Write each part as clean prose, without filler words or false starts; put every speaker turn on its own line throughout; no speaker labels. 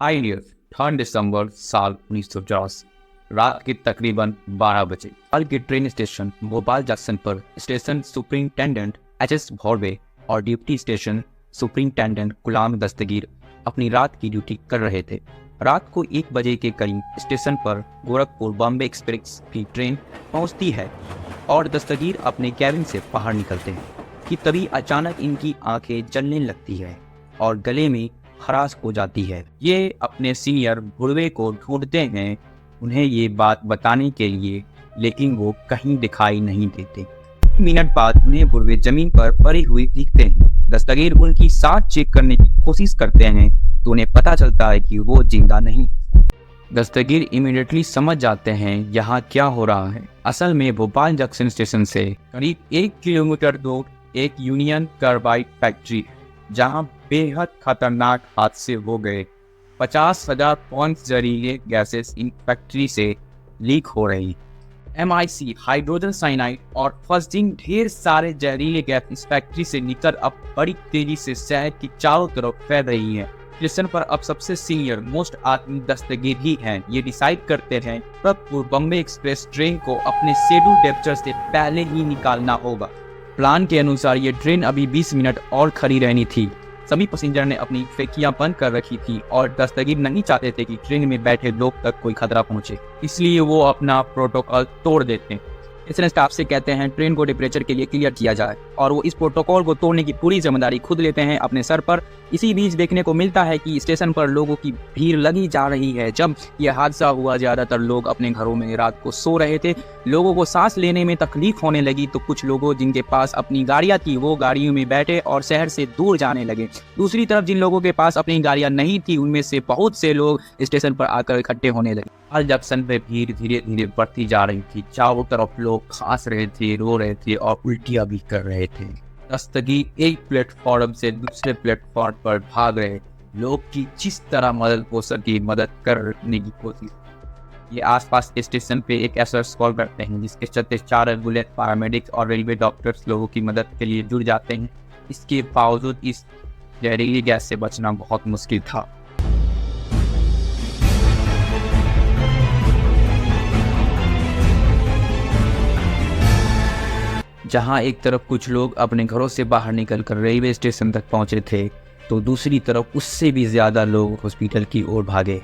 High news 3 दिसंबर साल 1984 रात के तकरीबन 12 बजे भोपाल के ट्रेन स्टेशन भोपाल जंक्शन पर स्टेशन सुपरिंटेंडेंट एच.एस. भौरवे और डिप्टी स्टेशन सुपरिंटेंडेंट गुलाम दस्तगीर अपनी रात की ड्यूटी कर रहे थे। रात को 1 बजे के करीब स्टेशन पर गोरखपुर बॉम्बे एक्सप्रेस की ट्रेन पहुंचती है और दस्तगीर अपने कैबिन से बाहर निकलते हैं कि तभी अचानक इनकी आंखें जलने लगती है और गले में खराश हो जाती है। ये अपने सीनियर भुरवे को ढूंढते हैं उन्हें ये बात बताने के लिए, लेकिन वो कहीं दिखाई नहीं देते। मिनट बाद उन्हें भुरवे जमीन पर पड़े हुए दिखते हैं। दस्तगीर उनकी सांस चेक करने की कोशिश करते हैं तो उन्हें पता चलता है कि वो जिंदा नहीं। दस्तगीर इमीडिएटली समझ जाते हैं यहाँ क्या हो रहा है। असल में भोपाल जंक्शन स्टेशन से करीब 1 किलोमीटर दूर एक यूनियन कार्बाइड फैक्ट्री है जहाँ बेहद खतरनाक हादसे हो गए। 50,000 पॉइंट जहरीले गैसेस इन फैक्ट्री से लीक हो रही। MIC हाइड्रोजन साइनाइड और फर्स्टिंग ढेर सारे जहरीले गैस इस फैक्ट्री से निकल अब बड़ी तेजी से शहर की चारों तरफ फैल रही है। स्टेशन पर अब सबसे सीनियर मोस्ट आदमी दस्तगीर ही हैं। ये डिसाइड करते हैं गोरखपुर बॉम्बे एक्सप्रेस ट्रेन को अपने शेड्यूल डेप्चर से पहले ही निकालना होगा। प्लान के अनुसार ये ट्रेन अभी 20 मिनट और खड़ी रहनी थी। सभी पैसेंजर ने अपनी खिड़कियां बंद कर रखी थी और दस्तगीर नहीं चाहते थे कि ट्रेन में बैठे लोग तक कोई खतरा पहुंचे, इसलिए वो अपना प्रोटोकॉल तोड़ देते हैं। स्टेशन स्टाफ से कहते हैं ट्रेन को टेम्परेचर के लिए क्लियर किया जाए और वो इस प्रोटोकॉल को तोड़ने की पूरी जिम्मेदारी खुद लेते हैं अपने सर पर। इसी बीच देखने को मिलता है कि स्टेशन पर लोगों की भीड़ लगी जा रही है। जब यह हादसा हुआ ज्यादातर लोग अपने घरों में रात को सो रहे थे। लोगों को सांस लेने में तकलीफ होने लगी तो कुछ लोगों जिनके पास अपनी गाड़ियां थी वो गाड़ियों में बैठे और शहर से दूर जाने लगे। दूसरी तरफ जिन लोगों के पास अपनी गाड़ियां नहीं थी उनमें से बहुत से लोग स्टेशन पर आकर इकट्ठे होने लगे। हर जंक्शन पे भीड़ धीरे धीरे बढ़ती जा रही थी। चारों तरफ लोग खांस रहे थे, रो रहे थे और उल्टियां भी कर रहे थे। दस्तगीर एक प्लेटफॉर्म से दूसरे प्लेटफॉर्म पर भाग रहे लोग की जिस तरह मदद हो सके मदद करने की कोशिश। ये आसपास के स्टेशन पे एक SOS कॉल करते हैं जिसके चलते 4 एम्बुलेंस, पैरामेडिक्स और रेलवे डॉक्टर्स लोगों की मदद के लिए जुड़ जाते हैं। इसके बावजूद इस जहरीली गैस से बचना बहुत मुश्किल था। जहां एक तरफ कुछ लोग अपने घरों से बाहर निकलकर रेलवे स्टेशन तक पहुंचे थे तो दूसरी तरफ उससे भी ज्यादा लोग हॉस्पिटल की ओर भागे।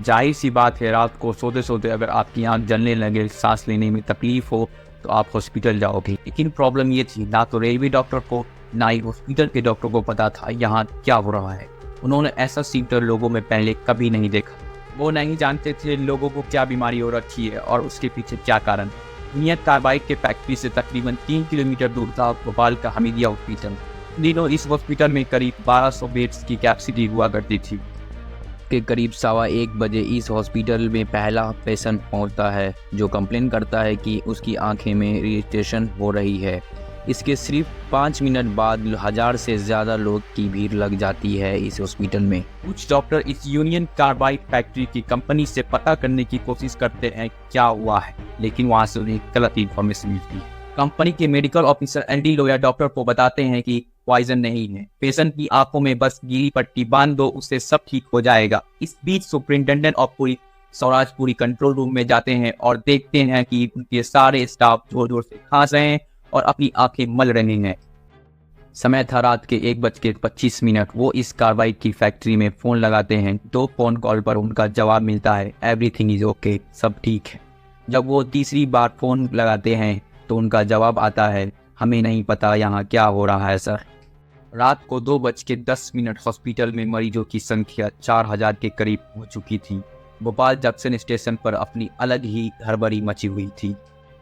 जाहिर सी बात है, रात को सोते सोते अगर आपकी आंख जलने लगे, सांस लेने में तकलीफ हो तो आप हॉस्पिटल जाओगे। लेकिन प्रॉब्लम ये थी ना तो रेलवे डॉक्टर को ना ही हॉस्पिटल के डॉक्टर को पता था यहाँ क्या हो रहा है। उन्होंने ऐसा सीटर लोगों में पहले कभी नहीं देखा। वो नहीं जानते थे लोगों को क्या बीमारी हो रखी है और उसके पीछे क्या कारण। यूनियन कार्बाइड के फैक्ट्री से तकरीबन 3 किलोमीटर दूर था भोपाल का हमीदिया हॉस्पिटल। दिनों इस हॉस्पिटल में करीब 1200 बेड्स की कैपेसिटी हुआ करती थी। के करीब 1:15 बजे इस हॉस्पिटल में पहला पेशेंट पहुंचता है जो कंप्लेन करता है कि उसकी आंखें में इरिटेशन हो रही है। इसके सिर्फ 5 मिनट बाद 1000 से ज़्यादा लोग की भीड़ लग जाती है इस हॉस्पिटल में। कुछ डॉक्टर इस यूनियन कार्बाइड फैक्ट्री की कंपनी से पता करने की कोशिश करते हैं क्या हुआ है, लेकिन वहां से उन्हें गलत इन्फॉर्मेशन मिलती है। कंपनी के मेडिकल ऑफिसर एंडी लोया डॉक्टर को बताते हैं कि पॉइजन नहीं है, पेशेंट की आंखों में बस गीली पट्टी बांध दो, उससे सब ठीक हो जाएगा। इस बीच सुपरिंटेंडेंट ऑफ पुलिस सौराजपुरी कंट्रोल रूम में जाते हैं और देखते हैं कि उनके सारे स्टाफ जोर जोर से खांस रहे हैं और अपनी आंखें मल रहे हैं। समय था रात के 1:25। वो इस कार्बाइड की फैक्ट्री में फोन लगाते हैं। 2 फोन कॉल पर उनका जवाब मिलता है एवरीथिंग इज ओके, सब ठीक है। जब वो तीसरी बार फोन लगाते हैं तो उनका जवाब आता है हमें नहीं पता यहाँ क्या हो रहा है सर। रात को 2:10 हॉस्पिटल में मरीजों की संख्या 4000 के करीब हो चुकी थी। भोपाल जंक्शन स्टेशन पर अपनी अलग ही हड़बड़ी मची हुई थी।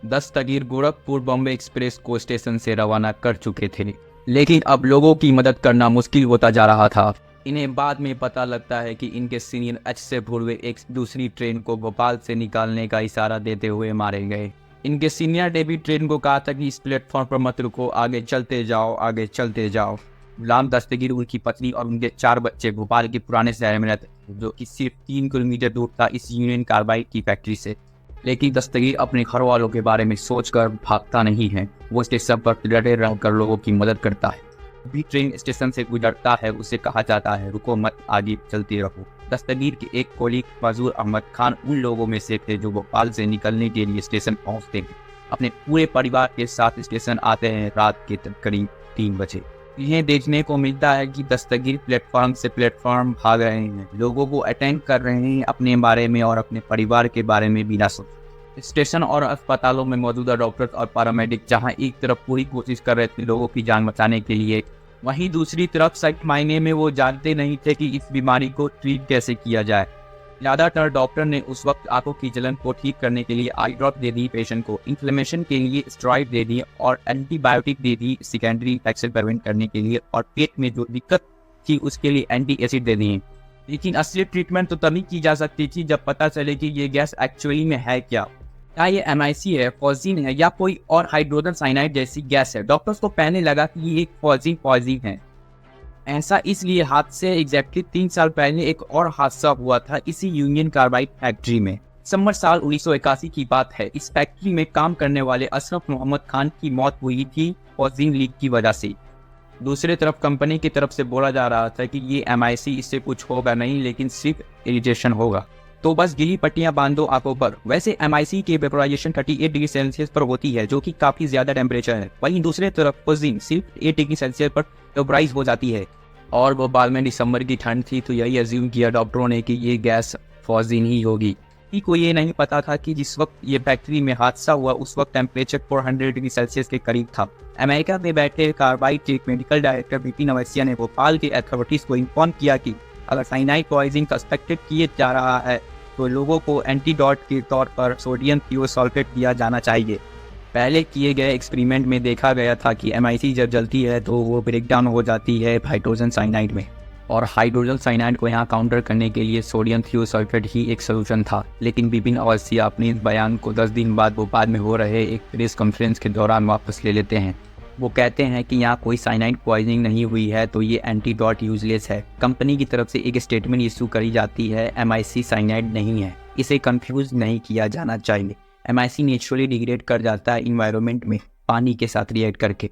दस्तगीर गोरखपुर बॉम्बे एक्सप्रेस को स्टेशन से रवाना कर चुके थे, लेकिन अब लोगों की मदद करना मुश्किल होता जा रहा था। इन्हें बाद में पता लगता है कि इनके सीनियर एच.से. भुरवे एक दूसरी ट्रेन को भोपाल से निकालने का इशारा देते हुए मारे गए। इनके सीनियर ने भी ट्रेन को कहा था कि इस प्लेटफॉर्म पर मत रुको, आगे चलते जाओ, आगे चलते जाओ। गुलाम दस्तगीर, उनकी पत्नी और उनके 4 बच्चे भोपाल के पुराने शहर में रहते थे जो कि सिर्फ 3 किलोमीटर दूर था इस यूनियन कार्बाइड की फैक्ट्री से। लेकिन दस्तगीर अपने घर वालों के बारे में सोचकर भागता नहीं है। वो स्टेशन पर डटे रहकर लोगों की मदद करता है। भी ट्रेन स्टेशन से गुजरता है उसे कहा जाता है रुको मत, आगे चलते रहो। दस्तगीर के एक कोलीग मजूर अहमद खान उन लोगों में से थे जो भोपाल से निकलने के लिए स्टेशन पहुंचते हैं। अपने पूरे परिवार के साथ स्टेशन आते हैं रात के करीब 3 बजे। इन्हें देखने को मिलता है कि दस्तगीर प्लेटफॉर्म से प्लेटफॉर्म भाग रहे हैं, लोगों को अटेंड कर रहे हैं अपने बारे में और अपने परिवार के बारे में बिना सोचे। स्टेशन और अस्पतालों में मौजूदा डॉक्टर और पैरामेडिक जहां एक तरफ पूरी कोशिश कर रहे थे लोगों की जान बचाने के लिए, वहीं दूसरी तरफ सही मायने में वो जानते नहीं थे कि इस बीमारी को ट्रीट कैसे किया जाए। ज़्यादातर डॉक्टर ने उस वक्त आंखों की जलन को ठीक करने के लिए आई ड्रॉप दे दी पेशेंट को, इन्फ्लेमेशन के लिए स्टेरॉइड दे दी और एंटीबायोटिक दे दी सेकेंडरी इन्फेक्शन प्रिवेंट करने के लिए, और पेट में जो दिक्कत थी उसके लिए एंटी एसिड दे दिए। लेकिन असली ट्रीटमेंट तो तभी की जा सकती थी जब पता चले कि ये गैस एक्चुअली में है क्या ये MIC है, फॉजिन है या कोई और हाइड्रोजन साइनाइड जैसी गैस है। डॉक्टर्स को पहले लगा कि ये एक फॉजिन है। ऐसा इसलिए हादसे एग्जैक्टली 3 साल पहले एक और हादसा हुआ था इसी यूनियन कार्बाइड फैक्ट्री में। दिसंबर साल 1981 की बात है। इस फैक्ट्री में काम करने वाले अशरफ मोहम्मद खान की मौत हुई थी फॉजिन लीक की वजह से। दूसरी तरफ कंपनी की तरफ से बोला जा रहा था कि ये MIC इससे कुछ होगा नहीं, लेकिन सिर्फ इरिटेशन होगा, तो बस गीली पट्टियां बांधो आंखों पर। वैसे MIC की वेपोराइजेशन 38 डिग्री सेल्सियस पर होती है, जो कि काफी ज्यादा टेम्परेचर है। वहीं दूसरी तरफ फॉजिन सिर्फ 8 डिग्री सेल्सियस पर वेपोराइज हो जाती है। और भोपाल में दिसंबर की ठंड थी, तो यही अज्यूम किया डॉक्टरों ने कि ये गैस फॉजिन ही होगी। को ये नहीं पता था कि जिस वक्त ये फैक्ट्री में हादसा हुआ उस वक्त टेम्परेचर 400 डिग्री सेल्सियस के करीब था। अमेरिका में बैठे कार्बाइड के मेडिकल डायरेक्टर BP अवस्थिया ने भोपाल के अथॉरिटीज को इन्फॉर्म किया कि अगर साइनाइड पॉइजनिंग सस्पेक्टेड किए जा रहा है तो लोगों को एंटीडोट के तौर पर सोडियम थियोसल्फेट दिया जाना चाहिए। पहले किए गए एक्सपेरिमेंट में देखा गया था कि MIC जब जलती है तो वो ब्रेकडाउन हो जाती है हाइड्रोजन साइनाइड में, और हाइड्रोजन साइनाइड को यहाँ काउंटर करने के लिए सोडियम थियोसल्फेट ही एक सोल्यूशन था। लेकिन BP अवस्थिया अपने इस बयान को 10 दिन बाद भोपाल में हो रहे एक प्रेस कॉन्फ्रेंस के दौरान वापस ले लेते हैं। वो कहते हैं कि यहाँ कोई साइनाइड पॉइजनिंग नहीं हुई है, तो ये एंटीडोट यूजलेस है। कंपनी की तरफ से एक स्टेटमेंट इशू करी जाती है, MIC साइनाइड नहीं है, इसे कंफ्यूज नहीं किया जाना चाहिए। MIC नेचुरली डिग्रेड कर जाता है इन्वायरमेंट में पानी के साथ रिएक्ट करके।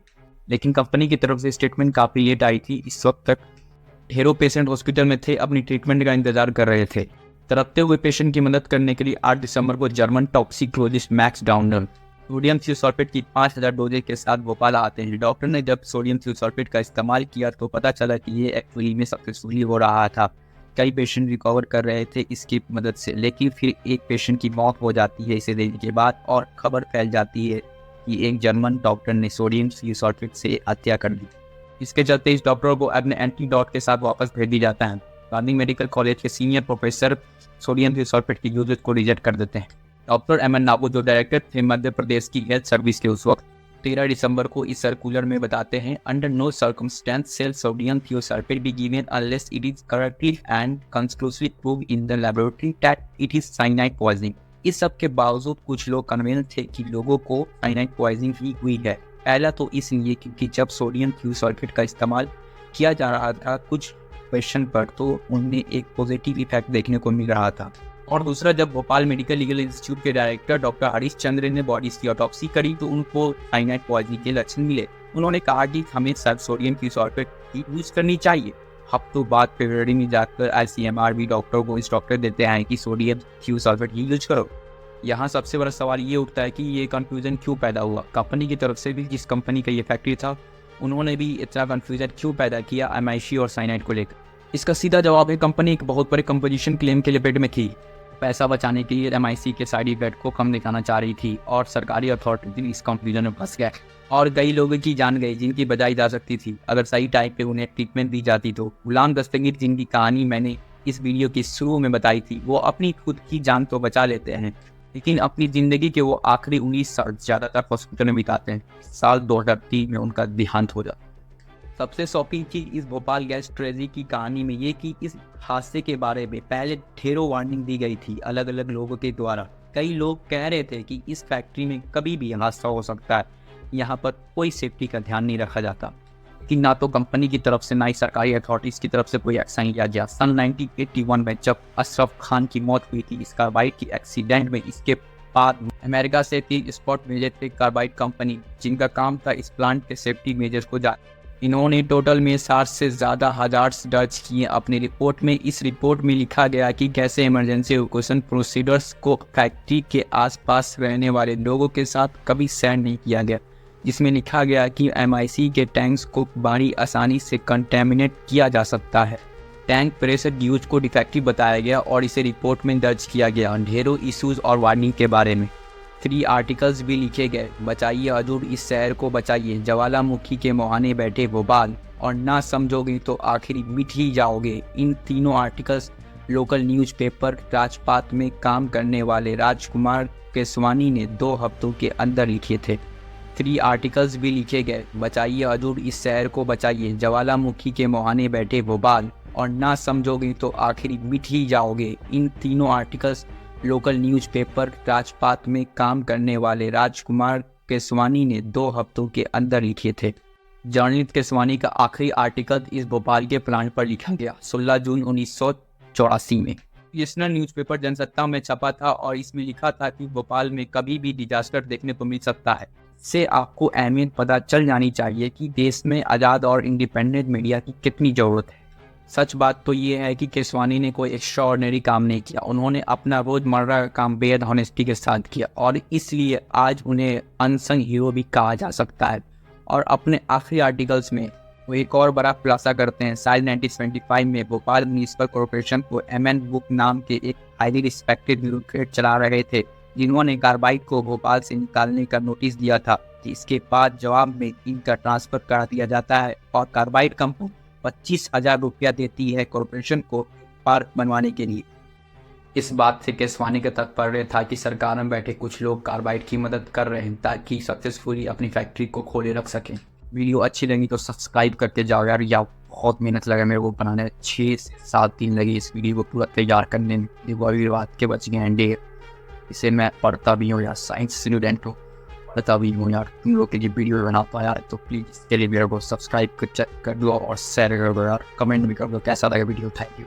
लेकिन कंपनी की तरफ से स्टेटमेंट काफ़ी लेट आई थी। इस वक्त तक ढेरों पेशेंट हॉस्पिटल में थे, अपनी ट्रीटमेंट का इंतजार कर रहे थे। तड़पते हुए पेशेंट की मदद करने के लिए 8 दिसंबर को German toxicologist max downer sodium thiosulphate की 5000 डोजेज के साथ भोपाल आते हैं। डॉक्टर ने जब सोडियम थियोसल्फेट का इस्तेमाल किया तो पता चला कि ये एक्चुअली में सक्सेसफुली हो रहा था। कई पेशेंट रिकवर कर रहे थे इसकी मदद से, लेकिन फिर एक पेशेंट की मौत हो जाती है इसे देने के बाद, और खबर फैल जाती है कि एक जर्मन डॉक्टर ने सोडियम थियोसल्फेट से हत्या कर दी। इसके चलते इस डॉक्टर को अपने एंटीडोट के साथ वापस भेज दिया जाता है। गांधी मेडिकल कॉलेज के सीनियर प्रोफेसर सोडियम थियोसल्फेट की यूजेज को रिजेक्ट कर देते हैं। डॉक्टर MN नाबू जो डायरेक्टर थे मध्य प्रदेश की हेल्थ सर्विस के उस वक्त 13 दिसंबर को इस सर्कुलर में बताते हैं, under no circumstance sell sodium thiosulphate be given unless it is correctly and conclusively prove in the laboratory that it is cyanide poisoning. इस सब के बावजूद कुछ लोग कन्विंस थे कि लोगों को साइनाइड पॉइजनिंग ही हुई है। पहला तो इसलिए क्योंकि जब सोडियम थियोसल्फेट का इस्तेमाल किया जा रहा था कुछ पेशेंट पर, तो उनमें एक पॉजिटिव इफेक्ट देखने को मिल रहा था। और दूसरा, जब भोपाल मेडिकल लीगल इंस्टीट्यूट के डायरेक्टर डॉक्टर हरीश चंद्र ने बॉडीज की ऑटोप्सी करी तो उनको साइनाइड पॉइजनिंग के लक्षण मिले। उन्होंने कहा कि हमें सब सोडियम थियोसल्फेट ही यूज करनी चाहिए। हफ्तों बाद फरवरी में जाकर ICMR भी डॉक्टर को इंस्ट्रक्टर देते हैं कि सोडियम थियोसल्फेट ही यूज करो। यहाँ सबसे बड़ा सवाल ये उठता है कि ये कंफ्यूजन क्यों पैदा हुआ। कंपनी की तरफ से भी, जिस कंपनी का ये फैक्ट्री था, उन्होंने भी इतना कंफ्यूजन क्यों पैदा किया MIC और साइनाइड को लेकर। इसका सीधा जवाब है, कंपनी एक बहुत बड़े कंपोजिशन क्लेम के लिपेट में थी। पैसा बचाने के लिए MIC के साइड इफेक्ट को कम दिखाना चाह रही थी, और सरकारी अथॉरिटी इस कंफ्यूजन में फंस गए और कई लोगों की जान गई जिनकी बचाई जा सकती थी अगर सही टाइम पे उन्हें ट्रीटमेंट दी जाती। तो गुलाम दस्तगीर, जिनकी कहानी मैंने इस वीडियो की शुरू में बताई थी, वो अपनी खुद की जान तो बचा लेते हैं, लेकिन अपनी ज़िंदगी के वो आखिरी 19 साल ज़्यादातर हॉस्पिटल में बिताते हैं। साल 2003 में उनका देहांत हो जाता। सबसे शॉकिंग चीज़ इस भोपाल गैस ट्रेजेडी की कहानी में ये कि इस हादसे के बारे में पहले ढेरों वार्निंग दी गई थी अलग अलग लोगों के द्वारा। कई लोग कह रहे थे कि इस फैक्ट्री में कभी भी हादसा हो सकता है, यहाँ पर कोई सेफ्टी का ध्यान नहीं रखा जाता। कि ना तो कंपनी की तरफ से ना ही सरकारी अथॉरिटीज़ की तरफ से कोई एक्शन लिया गया। सन 1981 में जब अशरफ खान की मौत हुई थी इस कार्बाइड की एक्सीडेंट में, इसके बाद अमेरिका से 3 स्पॉट भेजे थे कार्बाइड कंपनी, जिनका काम था इस प्लांट के सेफ्टी मेजर्स को इन्होंने टोटल में 60 से ज़्यादा हज़ार्ड्स दर्ज किए अपनी रिपोर्ट में। इस रिपोर्ट में लिखा गया कि कैसे इमरजेंसी इवैक्यूएशन प्रोसीडर्स को फैक्ट्री के आसपास रहने वाले लोगों के साथ कभी शेयर नहीं किया गया, जिसमें लिखा गया कि MIC के टैंक्स को बड़ी आसानी से कंटेमिनेट किया जा सकता है। टैंक प्रेशर ड्यूज को डिफेक्टिव बताया गया और इसे रिपोर्ट में दर्ज किया गया। ढेरों इश्यूज और वार्निंग के बारे में 3 आर्टिकल्स भी लिखे गए। बचाइए हजूर इस शहर को बचाइए, ज्वालामुखी के मुहाने बैठे भोपाल, और ना समझोगे तो आखिर मिट ही जाओगे। इन तीनों आर्टिकल्स लोकल न्यूज़पेपर राजपात में काम करने वाले राजकुमार केसवानी ने 2 हफ्तों के अंदर लिखे थे। 3 आर्टिकल्स भी लिखे गए। बचाइए हजूर इस शहर को बचाइए, ज्वालामुखी के मुहाने बैठे भोपाल, और ना समझोगे तो आखिर मिट ही जाओगे। इन तीनों आर्टिकल्स लोकल न्यूज़पेपर राजपात में काम करने वाले राजकुमार केसवानी ने 2 हफ्तों के अंदर लिखे थे। जर्नलिस्ट केसवानी का आखिरी आर्टिकल इस भोपाल के प्लांट पर लिखा गया 16 जून 1984 में। नेशनल न्यूज़पेपर जनसत्ता में छपा था और इसमें लिखा था कि भोपाल में कभी भी डिजास्टर देखने को मिल सकता है। इससे आपको अहमियत पता चल जानी चाहिए कि देश में आज़ाद और इंडिपेंडेंट मीडिया की कितनी ज़रूरत है। सच बात तो ये है कि केसवानी ने कोई एक्स्ट्राऑर्डिनरी काम नहीं किया। उन्होंने अपना रोज़मर्रा का काम बेहद ऑनेस्टी के साथ किया और इसलिए आज उन्हें अनसंग हीरो भी कहा जा सकता है। और अपने आखिरी आर्टिकल्स में वो एक और बड़ा खुलासा करते हैं। साल 1975 में भोपाल म्यूनिसिपल कॉरपोरेशन को MN बुक नाम के एक हाईली रिस्पेक्टेड ब्यूरोक्रेट चला रहे थे, जिन्होंने कार्बाइड को भोपाल से निकालने का नोटिस दिया था। इसके बाद जवाब में इनका ट्रांसफ़र करा दिया जाता है और कार्बाइड कंपनी 25,000 रुपया देती है कॉरपोरेशन को पार्क बनवाने के लिए। इस बात से केसवानी का तात्पर्य था कि सरकार में बैठे कुछ लोग कार्बाइड की मदद कर रहे हैं ताकि सक्सेसफुली अपनी फैक्ट्री को खोले रख सकें। वीडियो अच्छी लगी तो सब्सक्राइब करके जाओ यार। या बहुत मेहनत लगा मेरे को बनाने, 6 से 7 दिन लगी इस वीडियो को पूरा तैयार करने में। देखो अभी बात के बच गए हैं डेढ़। इसे मैं पढ़ता भी हूँ यार, साइंस स्टूडेंट हूँ, पता भी हूँ यार। तुम लोग के लिए वीडियो बना पाया तो प्लीज़ इसके लिए मेरे को सब्सक्राइब कर दो और शेयर कर दो यार, कमेंट भी कर दो कैसा लगा वीडियो। Thank you.